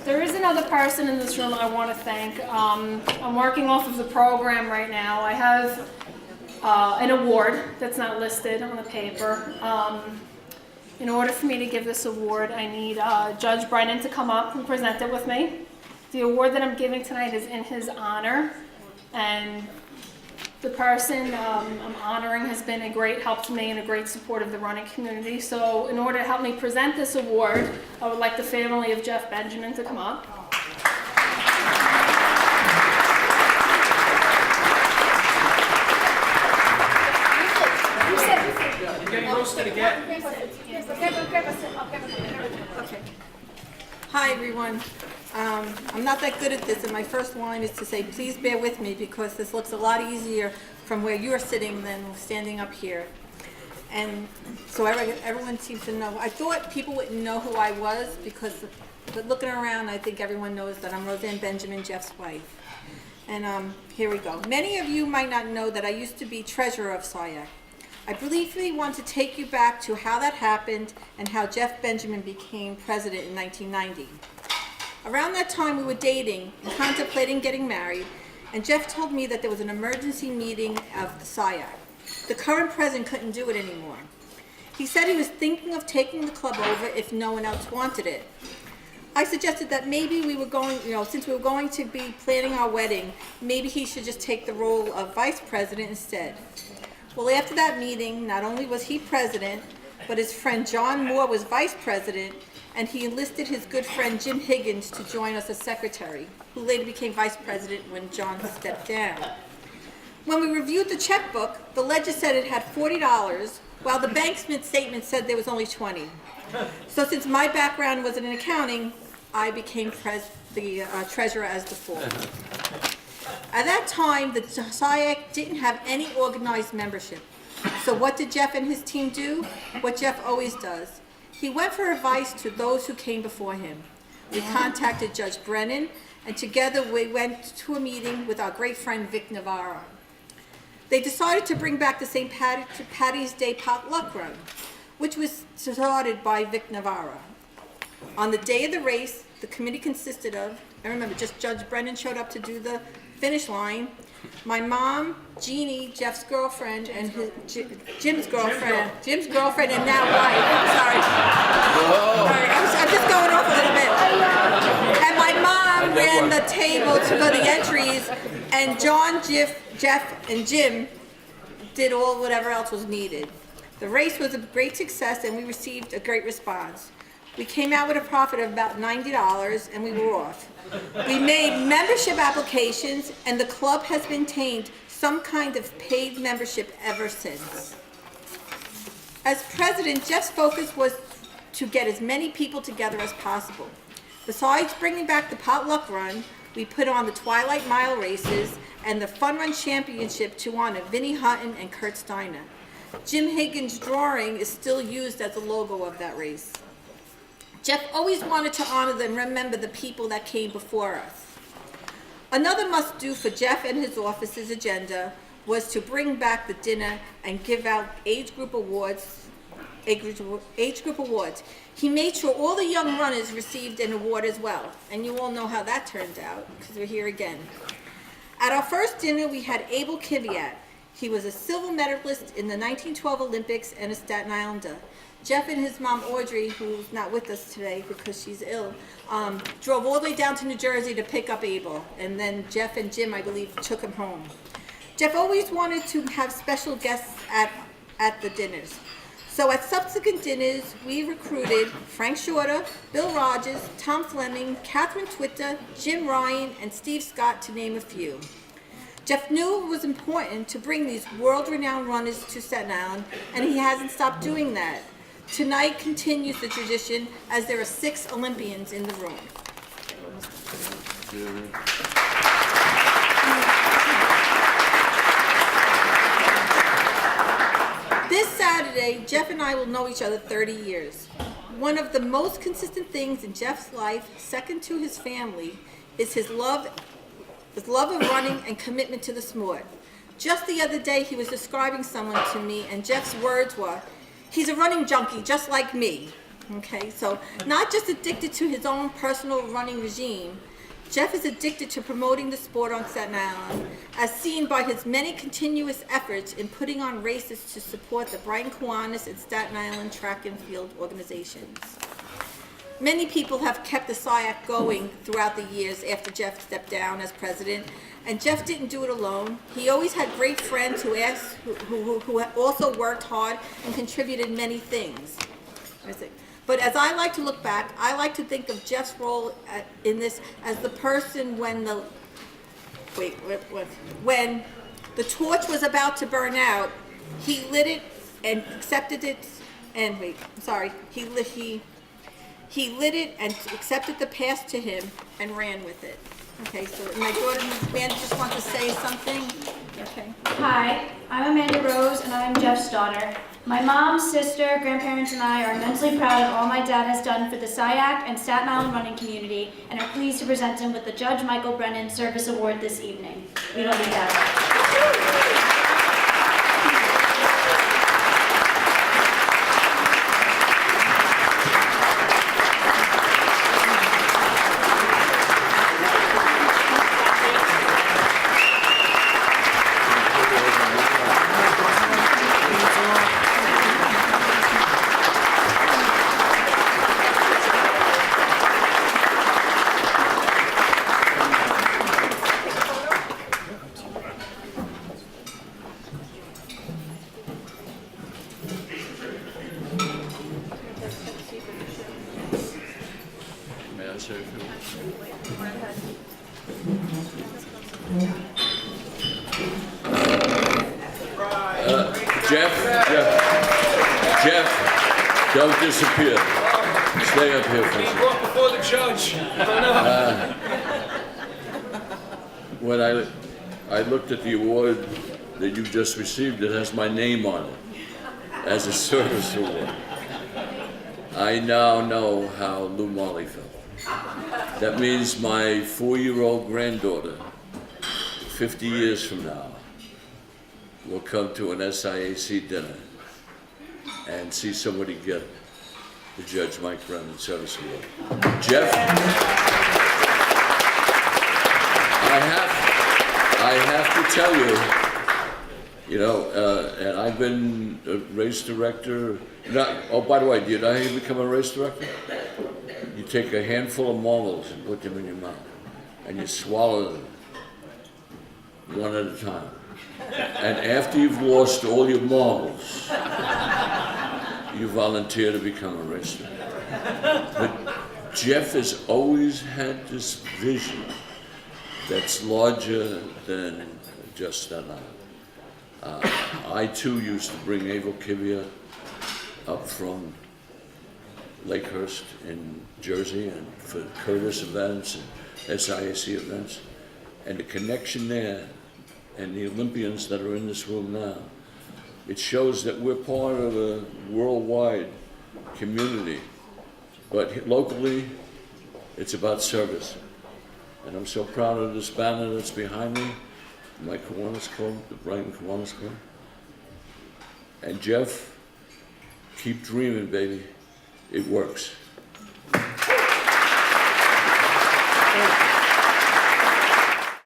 There is another person in this room I want to thank. I'm working off of the program right now. I have an award that's not listed on the paper. In order for me to give this award, I need Judge Brennan to come up and present it with me. The award that I'm giving tonight is in his honor, and the person I'm honoring has been a great help to me and a great support of the running community. So in order to help me present this award, I would like the family of Jeff Benjamin to come up. You're getting roasted again. Okay. Hi, everyone. I'm not that good at this, and my first line is to say, please bear with me, because this looks a lot easier from where you're sitting than standing up here. And so everyone seems to know. I thought people wouldn't know who I was, but looking around, I think everyone knows that I'm Roseanne Benjamin, Jeff's wife. And here we go. Many of you might not know that I used to be treasurer of SIAC. I briefly want to take you back to how that happened and how Jeff Benjamin became president in 1990. Around that time, we were dating and contemplating getting married, and Jeff told me that there was an emergency meeting of the SIAC. The current president couldn't do it anymore. He said he was thinking of taking the club over if no one else wanted it. I suggested that maybe we were going, since we were going to be planning our wedding, maybe he should just take the role of vice president instead. Well, after that meeting, not only was he president, but his friend John Moore was vice president, and he enlisted his good friend Jim Higgins to join us as secretary, who later became vice president when John stepped down. When we reviewed the checkbook, the ledger said it had $40, while the bank statement said there was only $20. So since my background was in accounting, I became the treasurer as default. At that time, the SIAC didn't have any organized membership. So what did Jeff and his team do? What Jeff always does. He went for advice to those who came before him. We contacted Judge Brennan, and together we went to a meeting with our great friend Vic Navarro. They decided to bring back the St. Patty's Day potluck run, which was started by Vic Navarro. On the day of the race, the committee consisted of, I remember just Judge Brennan showed up to do the finish line, my mom, Jeannie, Jeff's girlfriend, and Jim's girlfriend, and now wife. Sorry. I'm just going off a little bit. And my mom ran the table to go the entries, and John, Jeff, and Jim did all whatever else was needed. The race was a great success, and we received a great response. We came out with a profit of about $90, and we were off. We made membership applications, and the club has maintained some kind of paid membership ever since. As president, Jeff's focus was to get as many people together as possible. Besides bringing back the potluck run, we put on the Twilight Mile races and the Fun Run Championship to honor Vinnie Hutton and Kurt Steiner. Jim Higgins' drawing is still used as the logo of that race. Jeff always wanted to honor and remember the people that came before us. Another must-do for Jeff and his office's agenda was to bring back the dinner and give out age group awards. He made sure all the young runners received an award as well, and you all know how that turned out, because we're here again. At our first dinner, we had Abel Kiviat. He was a silver medalist in the 1912 Olympics and a Staten Islander. Jeff and his mom, Audrey, who's not with us today because she's ill, drove all the way down to New Jersey to pick up Abel. And then Jeff and Jim, I believe, took him home. Jeff always wanted to have special guests at the dinners. So at subsequent dinners, we recruited Frank Shorter, Bill Rogers, Tom Fleming, Catherine Twitter, Jim Ryan, and Steve Scott, to name a few. Jeff knew it was important to bring these world-renowned runners to Staten Island, and he hasn't stopped doing that. Tonight continues the tradition, as there are 6 Olympians in the room. This Saturday, Jeff and I will know each other 30 years. One of the most consistent things in Jeff's life, second to his family, is his love of running and commitment to the sport. Just the other day, he was describing someone to me, and Jeff's words were, "He's a running junkie just like me." Okay, so not just addicted to his own personal running regime, Jeff is addicted to promoting the sport on Staten Island, as seen by his many continuous efforts in putting on races to support the Brighton Kiwanis and Staten Island track and field organizations. Many people have kept the SIAC going throughout the years after Jeff stepped down as president, and Jeff didn't do it alone. He always had great friends who also worked hard and contributed many things. But as I like to look back, I like to think of Jeff's role in this as the person when when the torch was about to burn out, he lit it and accepted it, and he lit it and accepted the path to him and ran with it. Okay, so my daughter Amanda just wants to say something. Okay. Hi, I'm Amanda Rose and I'm Jeff's daughter. My mom, sister, grandparents, and I are immensely proud of all my dad has done for the SIAC and Staten Island running community and are pleased to present him with the Judge Michael Brennan Service Award this evening. We love you, Dad. Jeff, don't disappear. Stay up here for a second. Walk before the judge. When I looked at the award that you just received, it has my name on it as a service award. I now know how Lou Marley felt. That means my 4-year-old granddaughter, 50 years from now, will come to an SIAC dinner and see somebody get the Judge Mike Brennan Service Award. Jeff, I have to tell you, and I've been a race director. Oh, by the way, did I become a race director? You take a handful of marbles and put them in your mouth, and you swallow them one at a time. And after you've lost all your marbles, you volunteer to become a race director. But Jeff has always had this vision that's larger than just Staten Island. I too used to bring Abel Kivia up from Lakehurst in Jersey and for Curtis events and SIAC events. And the connection there and the Olympians that are in this room now, it shows that we're part of a worldwide community. But locally, it's about service. And I'm so proud of this banner that's behind me, my Kiwanis Club, the Brighton Kiwanis Club. And Jeff, keep dreaming, baby. It works. Thank you.